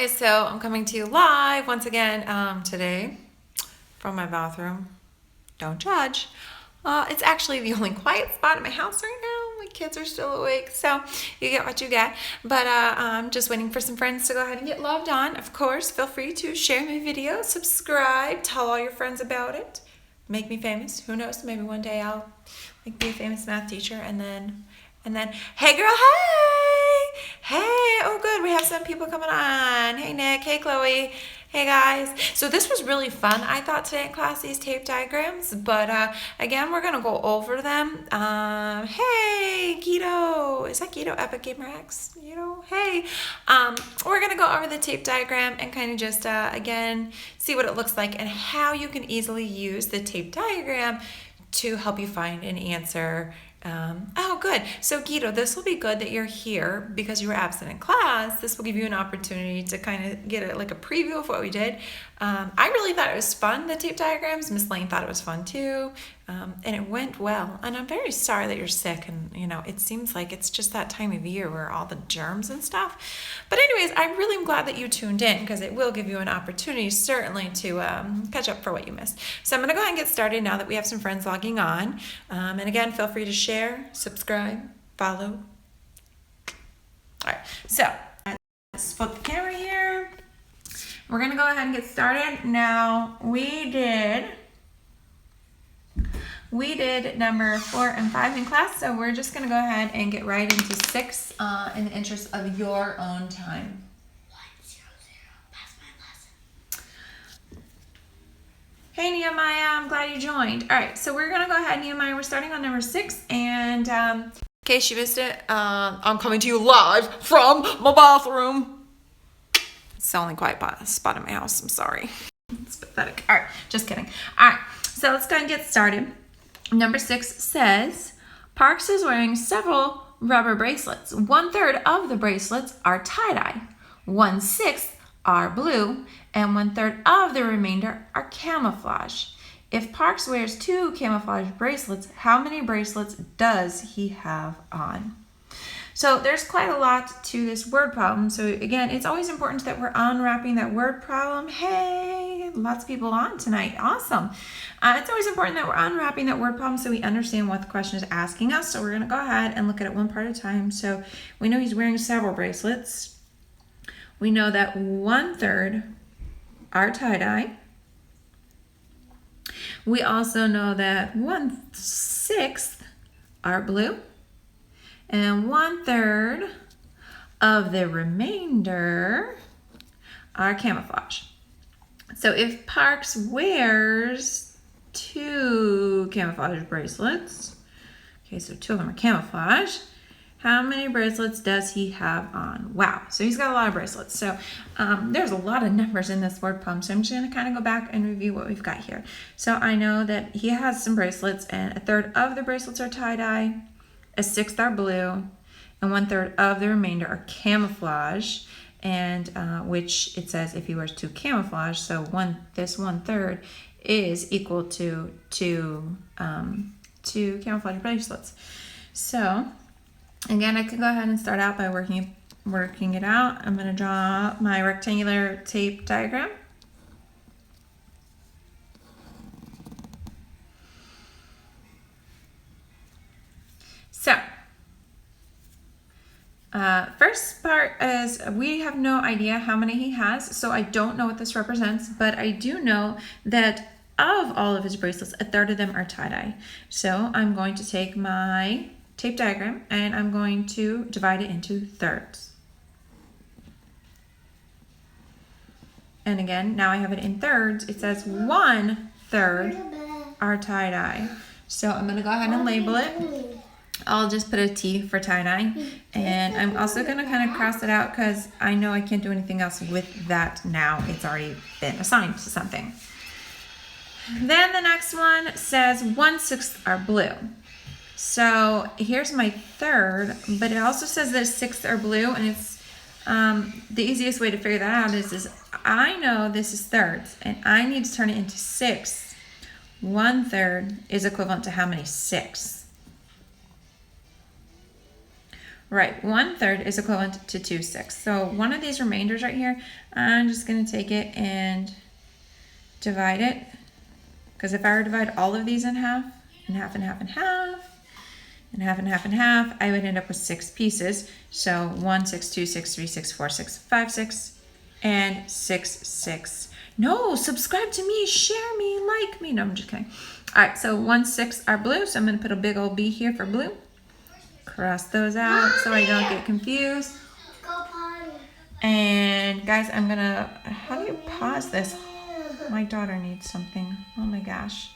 guys, so I'm coming to you live once again today from my bathroom. Don't judge. It's actually the only quiet spot in my house right now. My kids are still awake, so you get what you get. But I'm just waiting for some friends to go ahead and get logged on. Of course, feel free to share my video, subscribe, tell all your friends about it. Make me famous. Who knows? Maybe one day I'll be a famous math teacher, and then, hey girl, hey, oh good, we have some people coming on. Hey Nick, hey Chloe, hey guys. So this was really fun, I thought, today in class, these tape diagrams, but again, we're gonna go over them. Hey Guido, is that Guido, Epic Gamer X? Guido, hey. We're gonna go over the tape diagram and kind of just, again, see what it looks like and how you can easily use the tape diagram to help you find an answer. Oh, good. So Guido, this will be good that you're here because you were absent in class. This will give you an opportunity to kind of get a preview of what we did. I really thought it was fun, the tape diagrams. Miss Lane thought it was fun too. And it went well. And I'm very sorry that you're sick. And, it seems like it's just that time of year where all the germs and stuff. But anyways, I really am glad that you tuned in because it will give you an opportunity, certainly, to catch up for what you missed. So I'm going to go ahead and get started now that we have some friends logging on. And again, feel free to share, subscribe, follow. All right, so let's flip the camera here. We're going to go ahead and get started. Now, we did number 4 and 5 in class, so we're just going to go ahead and get right into 6 in the interest of your own time. 100, pass my lesson. Hey Nehemiah, I'm glad you joined. All right, so we're going to go ahead, Nehemiah. We're starting on number 6, and in case you missed it, I'm coming to you live from my bathroom. It's the only quiet spot in my house. I'm sorry. It's pathetic. All right, just kidding. All right, so let's go ahead and get started. Number 6 says, Parks is wearing several rubber bracelets. 1/3 of the bracelets are tie-dye. 1/6 are blue, and 1/3 of the remainder are camouflage. If Parks wears 2 camouflage bracelets, how many bracelets does he have on? So there's quite a lot to this word problem. So again, it's always important that we're unwrapping that word problem. Hey, lots of people on tonight. Awesome. It's always important that we're unwrapping that word problem so we understand what the question is asking us. So we're going to go ahead and look at it one part at a time. So we know he's wearing several bracelets. We know that 1/3 are tie-dye. We also know that 1/6 are blue. And 1/3 of the remainder are camouflage. So if Parks wears 2 camouflage bracelets, okay, so 2 of them are camouflage, how many bracelets does he have on? Wow, so he's got a lot of bracelets. So there's a lot of numbers in this word problem. So I'm just going to kind of go back and review what we've got here. So I know that he has some bracelets, and 1/3 of the bracelets are tie-dye. 1/6 are blue, and 1/3 of the remainder are camouflage, and which it says if he wears 2 camouflage, so this 1/3 is equal to 2 camouflage bracelets. So again, I could go ahead and start out by working it out. I'm going to draw my rectangular tape diagram. So, first part is we have no idea how many he has, so I don't know what this represents, but I do know that of all of his bracelets, 1/3 of them are tie-dye. So I'm going to take my tape diagram and I'm going to divide it into thirds. And again, now I have it in thirds. It says 1/3 are tie-dye. So I'm going to go ahead and label it. I'll just put a T for tie-dye, and I'm also going to kind of cross it out because I know I can't do anything else with that now. It's already been assigned to something. Then the next one says 1/6 are blue. So here's my 1/3, but it also says that 1/6 are blue, and it's the easiest way to figure that out is I know this is thirds, and I need to turn it into 6. 1/3 is equivalent to how many 6? Right, 1/3 is equivalent to 2/6. So one of these remainders right here, I'm just gonna take it and divide it. Because if I were to divide all of these in half, and half, and half, and half, and half, and half, and half, I would end up with 6 pieces. So 1, 6, 2, 6, 3, 6, 4, 6, 5, 6, and 6, 6. No, subscribe to me, share me, like me. No, I'm just kidding. All right, so 1, 6 are blue, so I'm gonna put a big old B here for blue. Cross those out so I don't get confused. Go potty. And guys, I'm gonna, how do you pause this? My daughter needs something. Oh my gosh.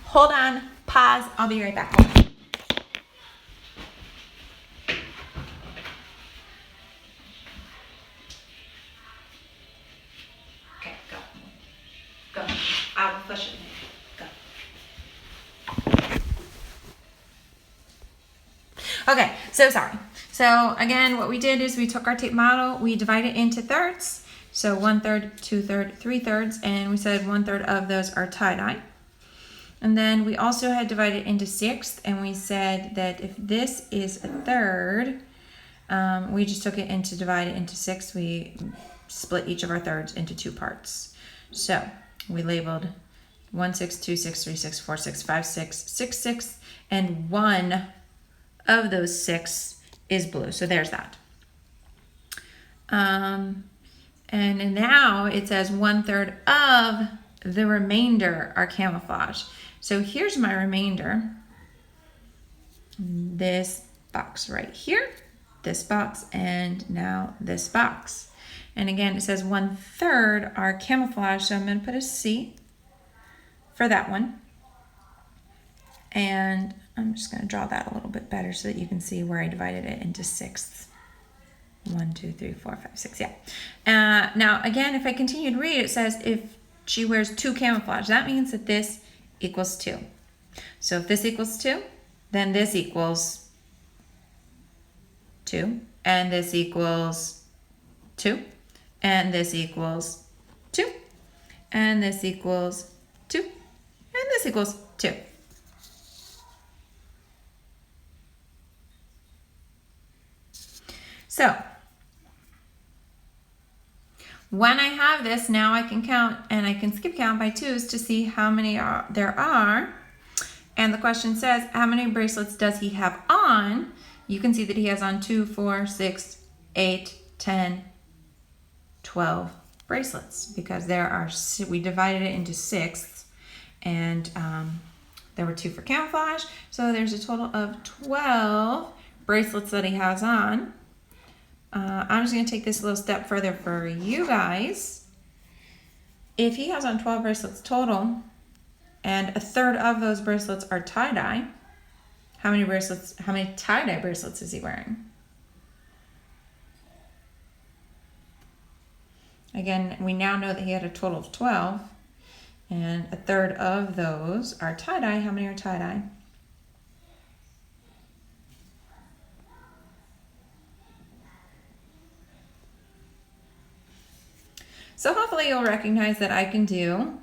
Hold on, pause, I'll be right back. Hold on. Okay, go. Go. I will push it. Go. Okay, so sorry. So again, what we did is we took our tape model, we divided it into thirds. So 1/3, 2/3, 3/3, and we said 1/3 of those are tie-dye. And then we also had divided into sixths, and we said that if this is a third, we just took it and to divide it into sixths, we split each of our thirds into 2 parts. So we labeled 1, 6, 2, 6, 3, 6, 4, 6, 5, 6, 6, 6, and one of those 6 is blue. So there's that. And now it says 1/3 of the remainder are camouflage. So here's my remainder. This box right here, this box, and now this box. And again, it says 1/3 are camouflage. So I'm going to put a C for that one. And I'm just going to draw that a little bit better so that you can see where I divided it into sixths. 1, 2, 3, 4, 5, 6, yeah. Now, again, if I continue to read, it says if she wears 2 camouflage, that means that this equals 2. So if this equals 2, then this equals 2, and this equals 2, and this equals 2, and this equals 2, and this equals 2. So when I have this, now I can count, and I can skip count by 2s to see how many there are. And the question says, how many bracelets does he have on? You can see that he has on 2, 4, 6, 8, 10, 12 bracelets, because there are, we divided it into sixths, and there were 2 for camouflage. So there's a total of 12 bracelets that he has on. I'm just going to take this a little step further for you guys. If he has on 12 bracelets total, and 1/3 of those bracelets are tie-dye, how many tie-dye bracelets is he wearing? Again, we now know that he had a total of 12, and 1/3 of those are tie-dye. How many are tie-dye? So hopefully you'll recognize that I can do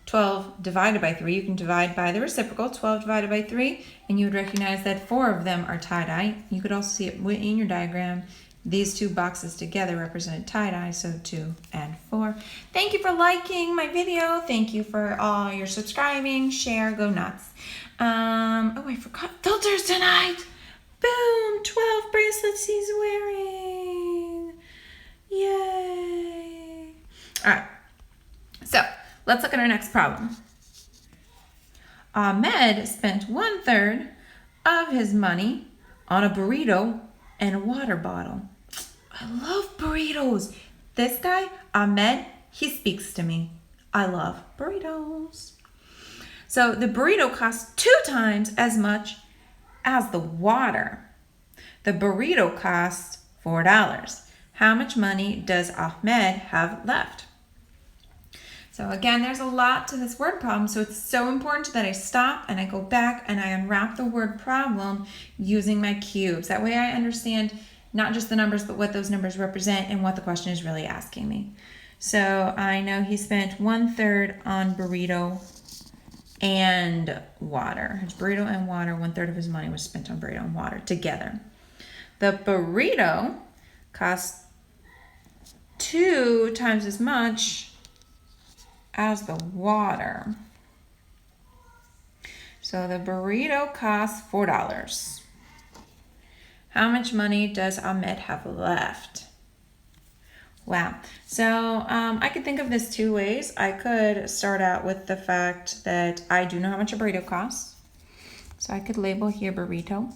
12 divided by 3. You can divide by the reciprocal, 12 divided by 3, and you would recognize that 4 of them are tie-dye. You could also see it in your diagram. These 2 boxes together represented tie-dye, so 2 and 4. Thank you for liking my video. Thank you for all your subscribing, share, go nuts. Oh, I forgot filters tonight. Boom, 12 bracelets he's wearing. Yay. All right, so let's look at our next problem. Ahmed spent 1/3 of his money on a burrito and a water bottle. I love burritos. This guy, Ahmed, he speaks to me. I love burritos. So the burrito costs 2 times as much as the water. The burrito costs $4. How much money does Ahmed have left? So again, there's a lot to this word problem, so it's so important that I stop and I go back and I unwrap the word problem using my cubes. That way I understand not just the numbers, but what those numbers represent and what the question is really asking me. So I know he spent 1/3 on burrito and water. His burrito and water, 1/3 of his money was spent on burrito and water together. The burrito cost 2 times as much as the water. So the burrito costs $4. How much money does Ahmed have left? Wow. So I could think of this 2 ways. I could start out with the fact that I do know how much a burrito costs. So I could label here burrito.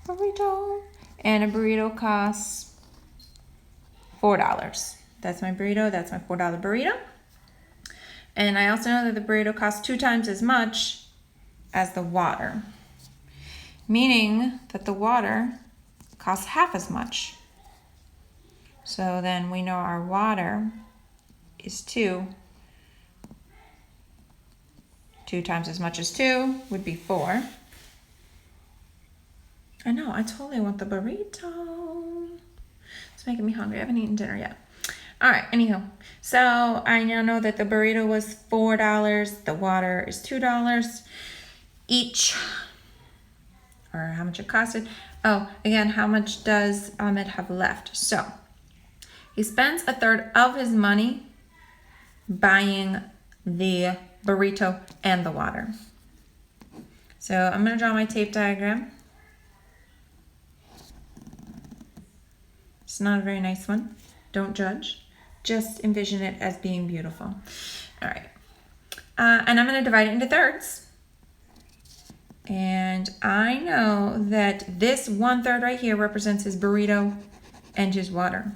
Burrito. And a burrito costs $4. That's my burrito. That's my $4 burrito. And I also know that the burrito costs 2 times as much as the water, meaning that the water costs half as much. So then we know our water is 2. 2 times as much as 2 would be 4. I know, I totally want the burrito. It's making me hungry. I haven't eaten dinner yet. All right, anyhow. So I now know that the burrito was $4. The water is $2 each. Or how much it costed. Oh, again, how much does Ahmed have left? So he spends 1/3 of his money buying the burrito and the water. So I'm going to draw my tape diagram. It's not a very nice one. Don't judge. Just envision it as being beautiful. All right. And I'm going to divide it into thirds. And I know that this 1/3 right here represents his burrito and his water.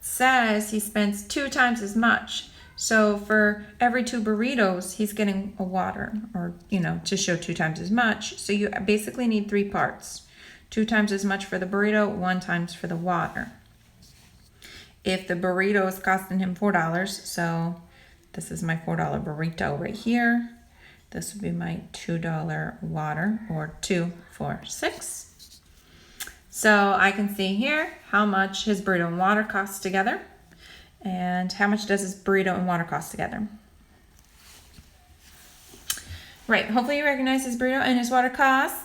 Says he spends 2 times as much. So for every 2 burritos, he's getting a water, or, to show 2 times as much. So you basically need 3 parts. 2 times as much for the burrito, 1 times for the water. If the burrito is costing him $4, so this is my $4 burrito right here. This would be my $2 water, or 2, 4, 6. So I can see here how much his burrito and water costs together. And how much does his burrito and water cost together? Right, hopefully you recognize his burrito and his water cost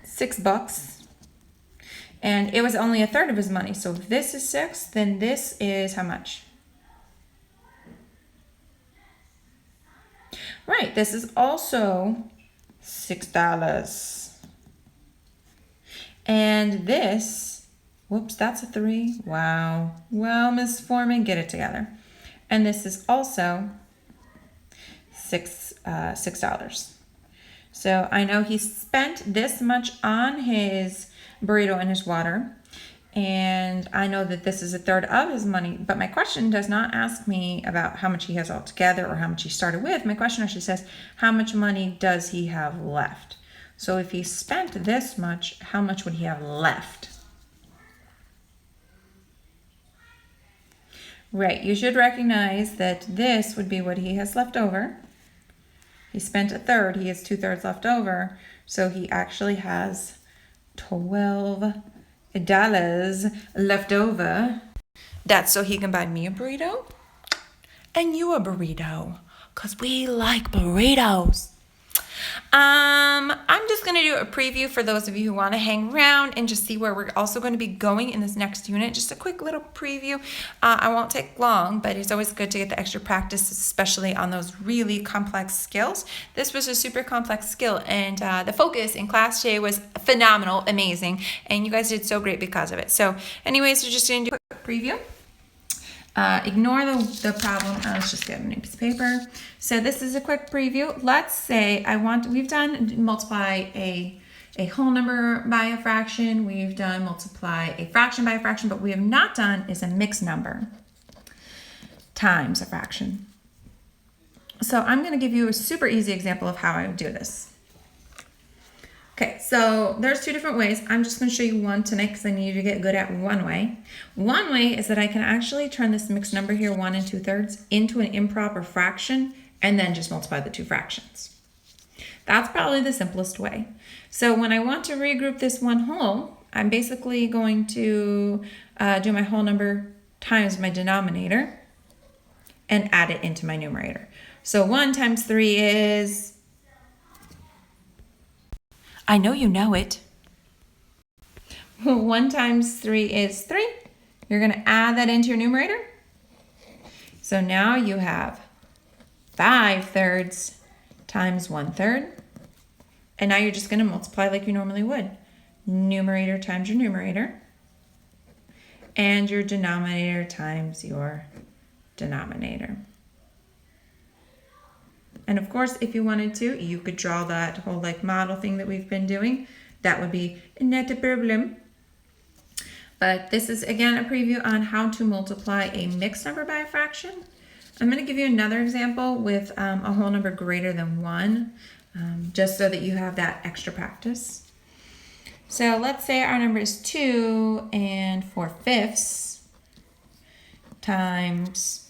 $6. And it was only 1/3 of his money. So if this is 6, then this is how much? Right, this is also $6. And this, whoops, that's a 3. Wow. Well, Miss Foreman, get it together. And this is also $6. So I know he spent this much on his burrito and his water. And I know that this is 1/3 of his money. But my question does not ask me about how much he has altogether or how much he started with. My question actually says, how much money does he have left? So if he spent this much, how much would he have left? Right, you should recognize that this would be what he has left over. He spent 1/3, he has 2/3 left over. So he actually has $12 left over. That's so he can buy me a burrito and you a burrito, because we like burritos. I'm just going to do a preview for those of you who want to hang around and just see where we're also going to be going in this next unit. Just a quick little preview. I won't take long, but it's always good to get the extra practice, especially on those really complex skills. This was a super complex skill, and the focus in class today was phenomenal, amazing, and you guys did so great because of it. So anyways, we're just going to do a quick preview. Ignore the problem. Let's just get a new piece of paper. So this is a quick preview. Let's say we've done multiply a whole number by a fraction. We've done multiply a fraction by a fraction, but we have not done is a mixed number times a fraction. So I'm going to give you a super easy example of how I would do this. Okay, so there's 2 different ways. I'm just going to show you one tonight because I need you to get good at one way. One way is that I can actually turn this mixed number here, 1 2/3, into an improper fraction and then just multiply the 2 fractions. That's probably the simplest way. So when I want to regroup this one whole, I'm basically going to do my whole number times my denominator and add it into my numerator. So 1 times 3 is... I know you know it. 1 times 3 is 3. You're going to add that into your numerator. So now you have 5/3 times 1/3. And now you're just going to multiply like you normally would. Numerator times your numerator. And your denominator times your denominator. And of course, if you wanted to, you could draw that whole like model thing that we've been doing. That would be not a problem. But this is again a preview on how to multiply a mixed number by a fraction. I'm going to give you another example with a whole number greater than 1, just so that you have that extra practice. So let's say our number is 2 4/5 times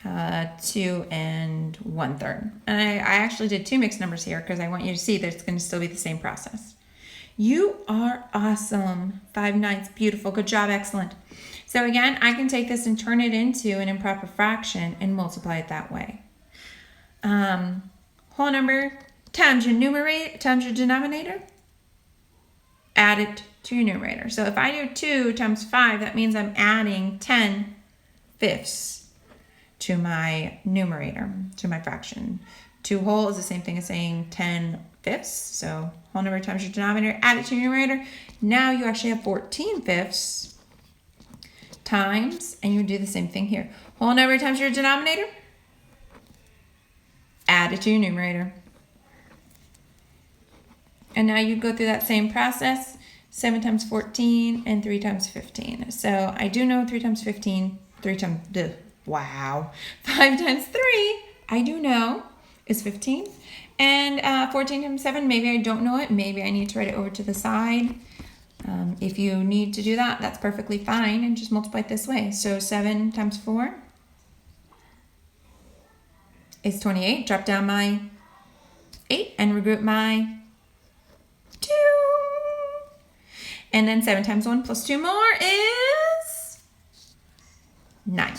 2 1/3. And I actually did 2 mixed numbers here because I want you to see that it's going to still be the same process. You are awesome. 5/9, beautiful, good job, excellent. So again, I can take this and turn it into an improper fraction and multiply it that way. Whole number times your numerator times your denominator. Add it to your numerator. So if I do 2 times 5, that means I'm adding 10/5 to my numerator, to my fraction. 2 whole is the same thing as saying 10/5. So whole number times your denominator, add it to your numerator. Now you actually have 14/5 times, and you do the same thing here. Whole number times your denominator, add it to your numerator. And now you go through that same process, 7 times 14 and 3 times 15. So I do know 3 times 15, 5 times 3, I do know is 15. And 14 times 7, maybe I don't know it. Maybe I need to write it over to the side. If you need to do that, that's perfectly fine. And just multiply it this way. So 7 times 4 is 28. Drop down my 8 and regroup my 2. And then 7 times 1 plus 2 more is 9.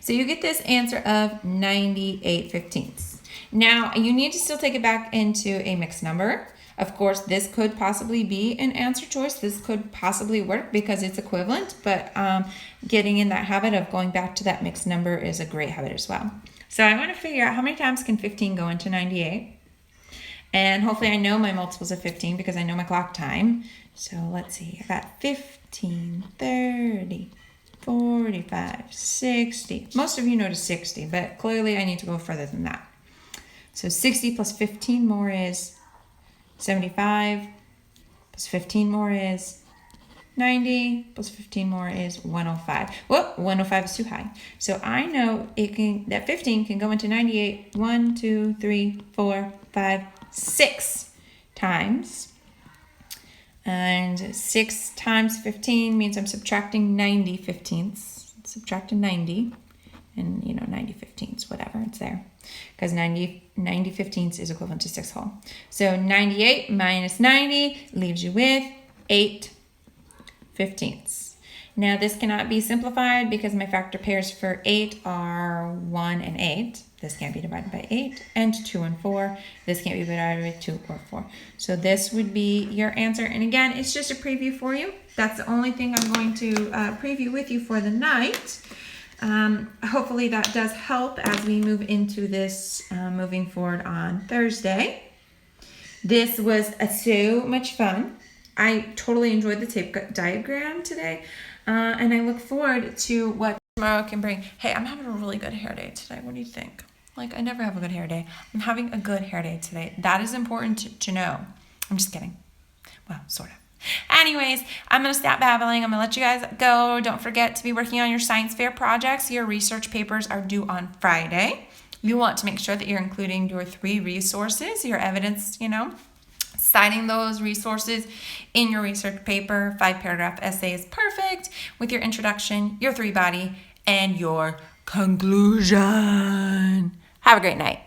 So you get this answer of 98/15. Now you need to still take it back into a mixed number. Of course, this could possibly be an answer choice. This could possibly work because it's equivalent, but getting in that habit of going back to that mixed number is a great habit as well. So I want to figure out how many times can 15 go into 98. And hopefully I know my multiples of 15 because I know my clock time. So let's see, I got 15, 30, 45, 60. Most of you know to 60, but clearly I need to go further than that. So 60 plus 15 more is 75, plus 15 more is 90, plus 15 more is 105. Whoop, 105 is too high. So I know that 15 can go into 98 1, 2, 3, 4, 5, 6 times. And 6 times 15 means I'm subtracting 90/15. Subtracting 90. And, 90/15, whatever, it's there. Because 90/15 is equivalent to 6 whole. So 98 minus 90 leaves you with 8/15. Now this cannot be simplified because my factor pairs for 8 are 1 and 8. This can't be divided by 8. And 2 and 4. This can't be divided by 2 or 4. So this would be your answer. And again, it's just a preview for you. That's the only thing I'm going to preview with you for the night. Hopefully that does help as we move into this moving forward on Thursday. This was so much fun. I totally enjoyed the tape diagram today. And I look forward to what tomorrow can bring. Hey, I'm having a really good hair day today. What do you think? Like, I never have a good hair day. I'm having a good hair day today. That is important to know. I'm just kidding. Well, sort of. Anyways, I'm going to stop babbling. I'm going to let you guys go. Don't forget to be working on your science fair projects. Your research papers are due on Friday. You want to make sure that you're including your 3 resources, your evidence, citing those resources in your research paper. 5-paragraph essay is perfect with your introduction, your 3 body, and your conclusion. Have a great night.